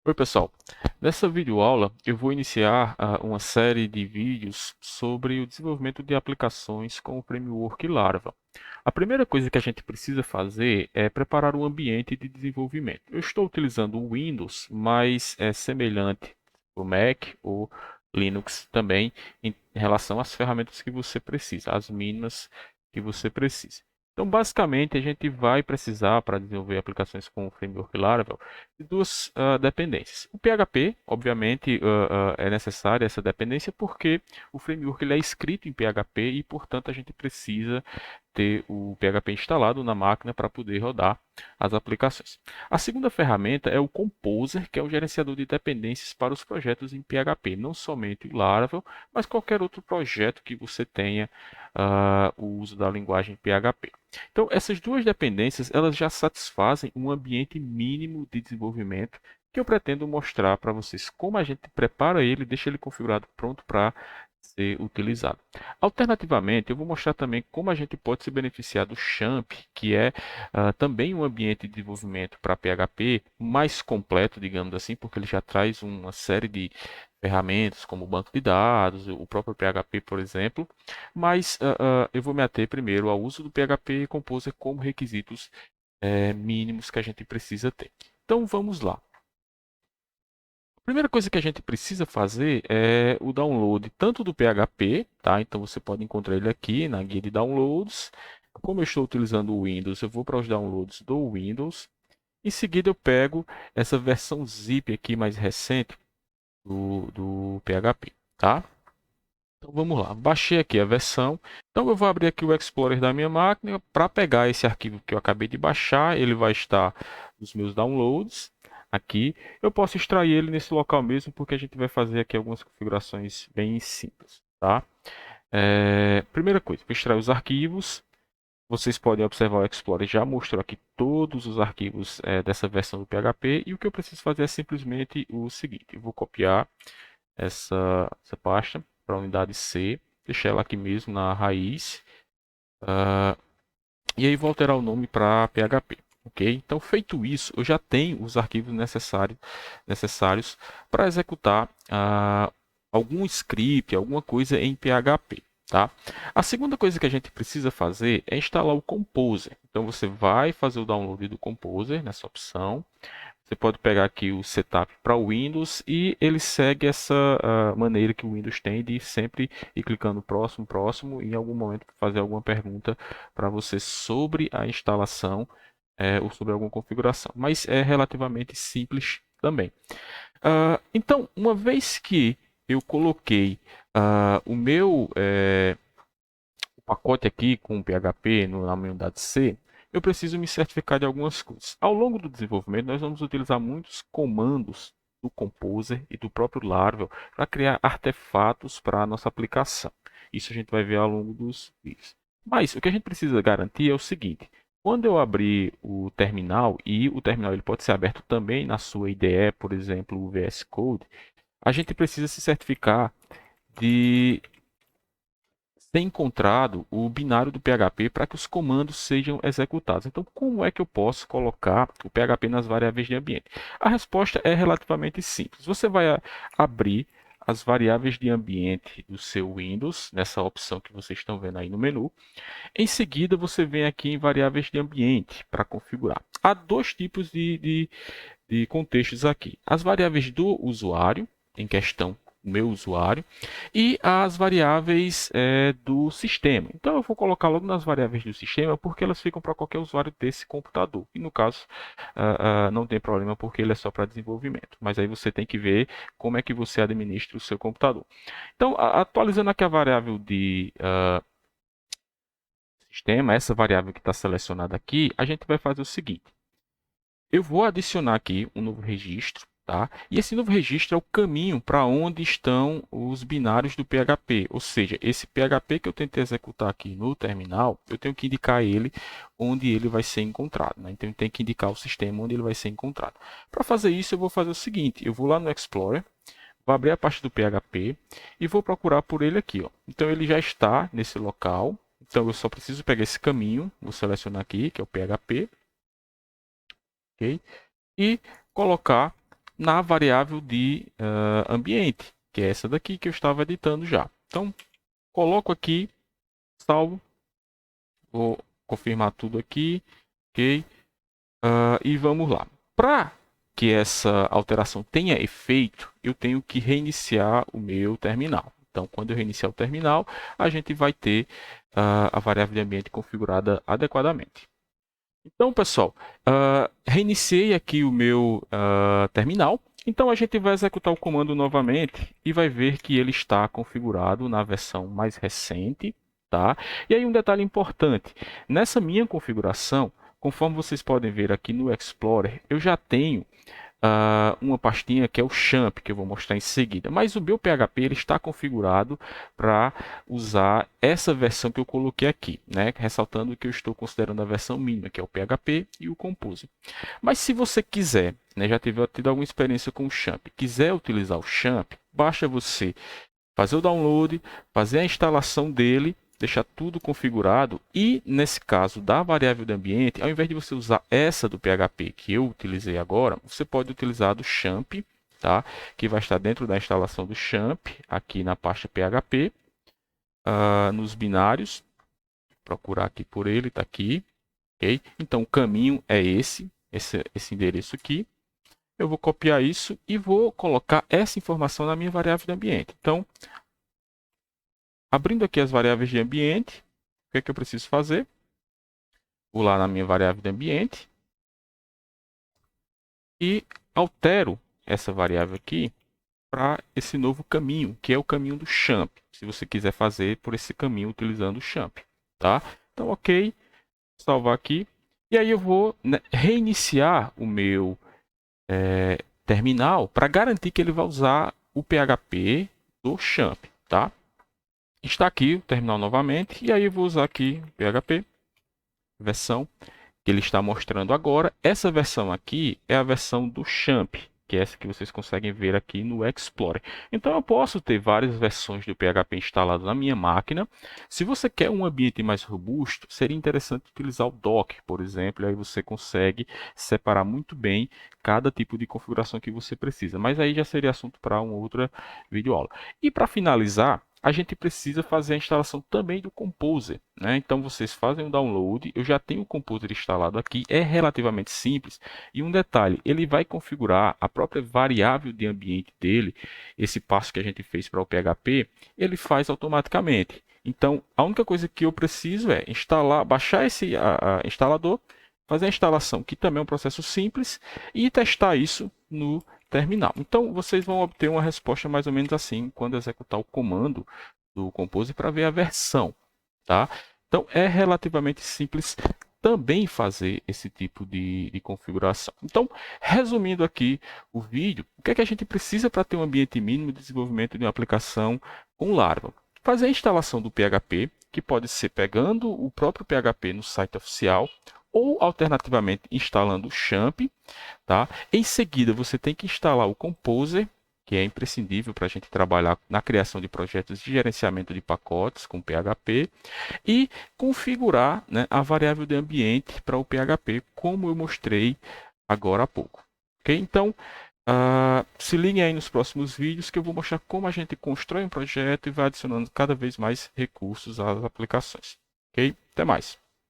Oi pessoal, nessa videoaula eu vou iniciar uma série de vídeos sobre o desenvolvimento de aplicações com o framework Laravel. A primeira coisa que a gente precisa fazer é preparar um ambiente de desenvolvimento. Eu estou utilizando o Windows, mas é semelhante ao Mac ou Linux também em relação às ferramentas que você precisa, as mínimas que você precisa. Então, basicamente, a gente vai precisar, para desenvolver aplicações com o framework Laravel, de duas dependências. O PHP, obviamente, é necessária essa dependência porque o framework ele é escrito em PHP e, portanto, a gente precisa ter o PHP instalado na máquina para poder rodar as aplicações. A segunda ferramenta é o Composer, que é o gerenciador de dependências para os projetos em PHP, não somente o Laravel, mas qualquer outro projeto que você tenha o uso da linguagem PHP. Então, essas duas dependências elas já satisfazem um ambiente mínimo de desenvolvimento que eu pretendo mostrar para vocês como a gente prepara ele e deixa ele configurado pronto para ser utilizado. Alternativamente, eu vou mostrar também como a gente pode se beneficiar do Champ, que é também um ambiente de desenvolvimento para PHP mais completo, digamos assim, porque ele já traz uma série de ferramentas como o banco de dados, o próprio PHP, por exemplo, mas eu vou me ater primeiro ao uso do PHP Composer como requisitos mínimos que a gente precisa ter. Então vamos lá. A primeira coisa que a gente precisa fazer é o download tanto do PHP, tá? Então você pode encontrar ele aqui na guia de downloads. Como eu estou utilizando o Windows, eu vou para os downloads do Windows. Em seguida eu pego essa versão zip aqui mais recente do PHP, tá? Então vamos lá, baixei aqui a versão. Então eu vou abrir aqui o Explorer da minha máquina para pegar esse arquivo que eu acabei de baixar. Ele vai estar nos meus downloads aqui. Eu posso extrair ele nesse local mesmo, porque a gente vai fazer aqui algumas configurações bem simples, tá? Primeira coisa, vou extrair os arquivos. Vocês podem observar o Explorer já mostrou aqui todos os arquivos dessa versão do PHP. E o que eu preciso fazer é simplesmente o seguinte: eu vou copiar essa pasta para a unidade C, deixar ela aqui mesmo na raiz, e aí vou alterar o nome para PHP. Ok? Então, feito isso, eu já tenho os arquivos necessários para executar algum script, alguma coisa em PHP. Tá? A segunda coisa que a gente precisa fazer é instalar o Composer. Então, você vai fazer o download do Composer nessa opção. Você pode pegar aqui o setup para o Windows e ele segue essa maneira que o Windows tem de sempre ir clicando próximo, próximo, e em algum momento fazer alguma pergunta para você sobre a instalação ou sobre alguma configuração. Mas é relativamente simples também. Então, uma vez que eu coloquei o meu pacote aqui com PHP na minha unidade C, eu preciso me certificar de algumas coisas. Ao longo do desenvolvimento, nós vamos utilizar muitos comandos do Composer e do próprio Laravel para criar artefatos para a nossa aplicação. Isso a gente vai ver ao longo dos vídeos. Mas o que a gente precisa garantir é o seguinte: quando eu abrir o terminal, e o terminal ele pode ser aberto também na sua IDE, por exemplo, o VS Code, a gente precisa se certificar de ser encontrado o binário do PHP para que os comandos sejam executados. Então, como é que eu posso colocar o PHP nas variáveis de ambiente? A resposta é relativamente simples. Você vai abrir as variáveis de ambiente do seu Windows, nessa opção que vocês estão vendo aí no menu. Em seguida, você vem aqui em variáveis de ambiente para configurar. Há dois tipos de contextos aqui: as variáveis do usuário, em questão, o meu usuário, e as variáveis do sistema. Então eu vou colocar logo nas variáveis do sistema porque elas ficam para qualquer usuário desse computador. E no caso não tem problema porque ele é só para desenvolvimento. Mas aí você tem que ver como é que você administra o seu computador. Então, atualizando aqui a variável de sistema, essa variável que está selecionada aqui, a gente vai fazer o seguinte: eu vou adicionar aqui um novo registro, tá? E esse novo registro é o caminho para onde estão os binários do PHP. Ou seja, esse PHP que eu tentei executar aqui no terminal, eu tenho que indicar ele onde ele vai ser encontrado, né? Então, eu tenho que indicar o sistema onde ele vai ser encontrado. Para fazer isso, eu vou fazer o seguinte: eu vou lá no Explorer, vou abrir a pasta do PHP e vou procurar por ele aqui, ó. Então, ele já está nesse local. Então, eu só preciso pegar esse caminho, vou selecionar aqui, que é o PHP, ok? E colocar na variável de ambiente, que é essa daqui que eu estava editando já. Então, coloco aqui, salvo, vou confirmar tudo aqui, ok? E vamos lá. Para que essa alteração tenha efeito, eu tenho que reiniciar o meu terminal. Então, quando eu reiniciar o terminal, a gente vai ter a variável de ambiente configurada adequadamente. Então, pessoal, reiniciei aqui o meu terminal. Então, a gente vai executar o comando novamente e vai ver que ele está configurado na versão mais recente. Tá? E aí um detalhe importante, nessa minha configuração, conforme vocês podem ver aqui no Explorer, eu já tenho uma pastinha que é o champ, que eu vou mostrar em seguida. Mas o meu PHP ele está configurado para usar essa versão que eu coloquei aqui, né? Ressaltando que eu estou considerando a versão mínima, que é o PHP e o Compose. Mas se você quiser, né, já tiver tido alguma experiência com o champ, quiser utilizar o champ, basta você fazer o download, fazer a instalação dele, deixar tudo configurado e, nesse caso da variável de ambiente, ao invés de você usar essa do PHP que eu utilizei agora, você pode utilizar a do champ, tá? Que vai estar dentro da instalação do champ, aqui na pasta PHP, nos binários. Vou procurar aqui por ele, está aqui. Okay? Então, o caminho é esse endereço aqui. Eu vou copiar isso e vou colocar essa informação na minha variável de ambiente. Então, abrindo aqui as variáveis de ambiente, o que é que eu preciso fazer? Vou lá na minha variável de ambiente e altero essa variável aqui para esse novo caminho, que é o caminho do champ. Se você quiser fazer por esse caminho utilizando o champ, tá? Então, ok, salvar aqui. E aí eu vou, né, reiniciar o meu terminal para garantir que ele vai usar o PHP do champ, tá? Está aqui o terminal novamente, e aí eu vou usar aqui o PHP, versão que ele está mostrando agora. Essa versão aqui é a versão do champ, que é essa que vocês conseguem ver aqui no Explorer. Então eu posso ter várias versões do PHP instalado na minha máquina. Se você quer um ambiente mais robusto, seria interessante utilizar o Docker, por exemplo, e aí você consegue separar muito bem cada tipo de configuração que você precisa. Mas aí já seria assunto para uma outra videoaula. E para finalizar, a gente precisa fazer a instalação também do Composer, né? Então vocês fazem o download, eu já tenho o Composer instalado aqui, é relativamente simples. E um detalhe, ele vai configurar a própria variável de ambiente dele, esse passo que a gente fez para o PHP, ele faz automaticamente. Então a única coisa que eu preciso é instalar, baixar esse instalador, fazer a instalação, que também é um processo simples, e testar isso no terminal. Então, vocês vão obter uma resposta mais ou menos assim quando executar o comando do Compose para ver a versão, tá? Então, é relativamente simples também fazer esse tipo de configuração. Então, resumindo aqui o vídeo, o que é que a gente precisa para ter um ambiente mínimo de desenvolvimento de uma aplicação com Laravel? Fazer a instalação do PHP, que pode ser pegando o próprio PHP no site oficial, ou alternativamente instalando o Champ, tá? Em seguida, você tem que instalar o Composer, que é imprescindível para a gente trabalhar na criação de projetos de gerenciamento de pacotes com PHP e configurar, né, a variável de ambiente para o PHP, como eu mostrei agora há pouco. Okay? Então, se liguem aí nos próximos vídeos que eu vou mostrar como a gente constrói um projeto e vai adicionando cada vez mais recursos às aplicações. Okay? Até mais!